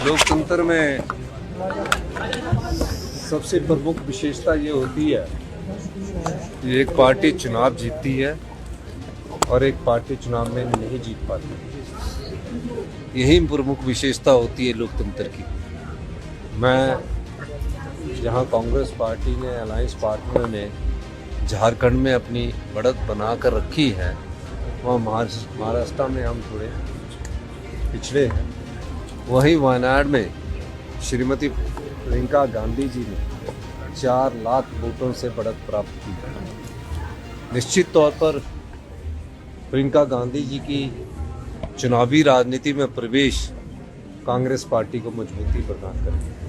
लोकतंत्र में सबसे प्रमुख विशेषता ये होती है कि एक पार्टी चुनाव जीतती है और एक पार्टी चुनाव में नहीं जीत पाती। यही प्रमुख विशेषता होती है लोकतंत्र की। मैं जहां कांग्रेस पार्टी ने, अलायंस पार्टनर ने झारखंड में अपनी बढ़त बना कर रखी है, वहाँ महाराष्ट्र में हम थोड़े पिछड़े हैं। वहीं वायनाड में श्रीमती प्रियंका गांधी जी ने 4 लाख वोटों से बढ़त प्राप्त की है। निश्चित तौर पर प्रियंका गांधी जी की चुनावी राजनीति में प्रवेश कांग्रेस पार्टी को मजबूती प्रदान करेगा।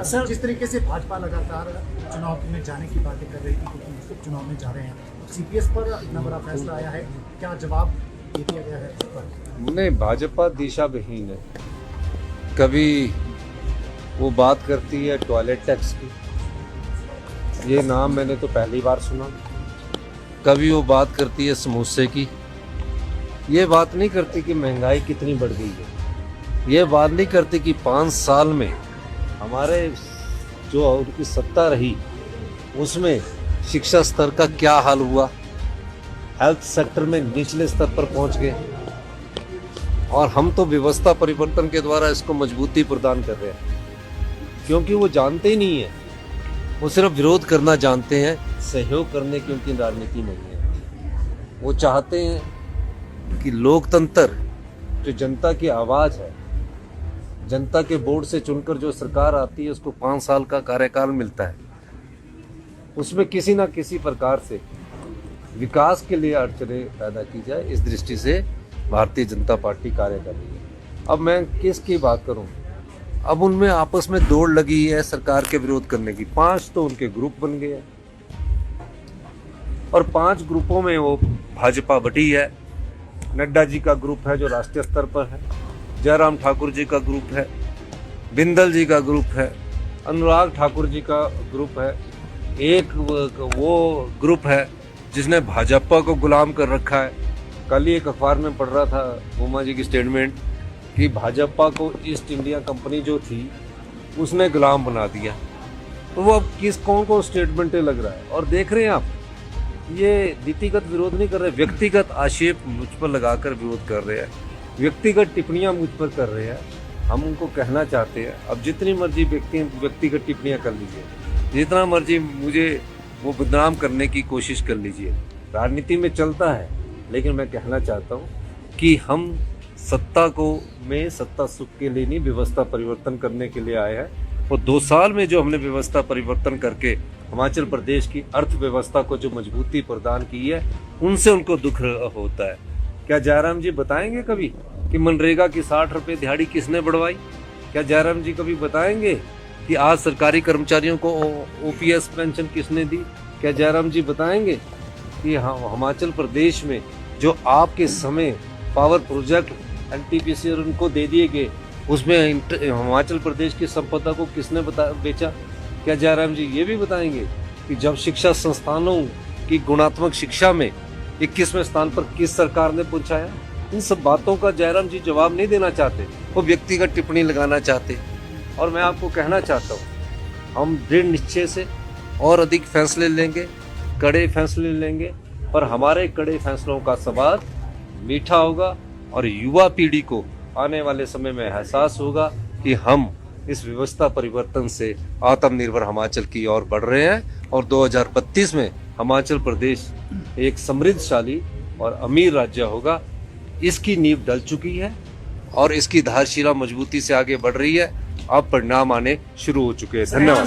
सर, जिस तरीके से भाजपा लगातार चुनाव में जाने की बातें कर रही थी, क्योंकि चुनाव में जा रहे हैं, सीपीएस पर इतना बड़ा फैसला आया है, क्या जवाब दे दिया गया है इस पर? नहीं, भाजपा दिशा विहीन है। कभी वो बात करती है टॉयलेट टैक्स की, ये नाम मैंने तो पहली बार सुना। कभी वो बात करती है समोसे की, ये बात नहीं करती कि महंगाई कितनी बढ़ गई है। ये बात नहीं करती कि 5 साल में हमारे जो उनकी सत्ता रही उसमें शिक्षा स्तर का क्या हाल हुआ, हेल्थ सेक्टर में निचले स्तर पर पहुंच गए, और हम तो व्यवस्था परिवर्तन के द्वारा इसको मजबूती प्रदान कर रहे हैं। क्योंकि वो जानते ही नहीं है, वो सिर्फ विरोध करना जानते हैं, सहयोग करने की उनकी राजनीति नहीं है। वो चाहते हैं कि लोकतंत्र जो जनता की आवाज़ है, जनता के वोट से चुनकर जो सरकार आती है उसको 5 साल का कार्यकाल मिलता है, उसमें किसी ना किसी प्रकार से विकास के लिए अड़चनें पैदा की जाए, इस दृष्टि से भारतीय जनता पार्टी कार्य कर रही है। अब मैं किसकी बात करूं? अब उनमें आपस में दौड़ लगी है सरकार के विरोध करने की। 5 तो उनके ग्रुप बन गए हैं और 5 ग्रुपों में वो भाजपा बटी है। नड्डा जी का ग्रुप है जो राष्ट्रीय स्तर पर है, जयराम ठाकुर जी का ग्रुप है, बिंदल जी का ग्रुप है, अनुराग ठाकुर जी का ग्रुप है, एक वो ग्रुप है जिसने भाजपा को गुलाम कर रखा है। कल ही एक अखबार में पढ़ रहा था उमा जी की स्टेटमेंट कि भाजपा को ईस्ट इंडिया कंपनी जो थी उसने गुलाम बना दिया। तो वो अब कौन स्टेटमेंटें लग रहा है। और देख रहे हैं आप, ये नीतिगत विरोध नहीं कर रहे, व्यक्तिगत आक्षेप मुझ पर लगाकर विरोध कर रहे हैं, व्यक्तिगत टिप्पणियां मुझ पर कर रहे हैं। हम उनको कहना चाहते हैं, अब जितनी मर्जी व्यक्तिगत टिप्पणियां कर लीजिए, जितना मर्जी मुझे वो बदनाम करने की कोशिश कर लीजिए, राजनीति में चलता है। लेकिन मैं कहना चाहता हूँ कि हम सत्ता सुख के लिए नहीं, व्यवस्था परिवर्तन करने के लिए आए हैं। और 2 साल में जो हमने व्यवस्था परिवर्तन करके हिमाचल प्रदेश की अर्थव्यवस्था को जो मजबूती प्रदान की है, उनसे उनको दुख होता है। क्या जयराम जी बताएंगे कभी कि मनरेगा की 60 रुपये दिहाड़ी किसने बढ़वाई? क्या जयराम जी कभी बताएंगे कि आज सरकारी कर्मचारियों को ओपीएस पेंशन किसने दी? क्या जयराम जी बताएंगे कि हिमाचल प्रदेश में जो आपके समय पावर प्रोजेक्ट एनटीपीसी उनको दे दिए गए, उसमें हिमाचल प्रदेश की संपदा को किसने बेचा? क्या जयराम जी ये भी बताएंगे कि जब शिक्षा संस्थानों की गुणात्मक शिक्षा में 21वें स्थान पर किस सरकार ने पहुंचाया? इन सब बातों का जयराम जी जवाब नहीं देना चाहते, वो व्यक्तिगत टिप्पणी लगाना चाहते। और मैं आपको कहना चाहता हूँ, हम दृढ़ निश्चय से और अधिक फैसले लेंगे, कड़े फैसले लेंगे, पर हमारे कड़े फैसलों का स्वाद मीठा होगा और युवा पीढ़ी को आने वाले समय में एहसास होगा कि हम इस व्यवस्था परिवर्तन से आत्मनिर्भर हिमाचल की ओर बढ़ रहे हैं और 2032 में हिमाचल प्रदेश एक समृद्धशाली और अमीर राज्य होगा। इसकी नींव डल चुकी है और इसकी धारशिला मजबूती से आगे बढ़ रही है। अब परिणाम आने शुरू हो चुके हैं। धन्यवाद।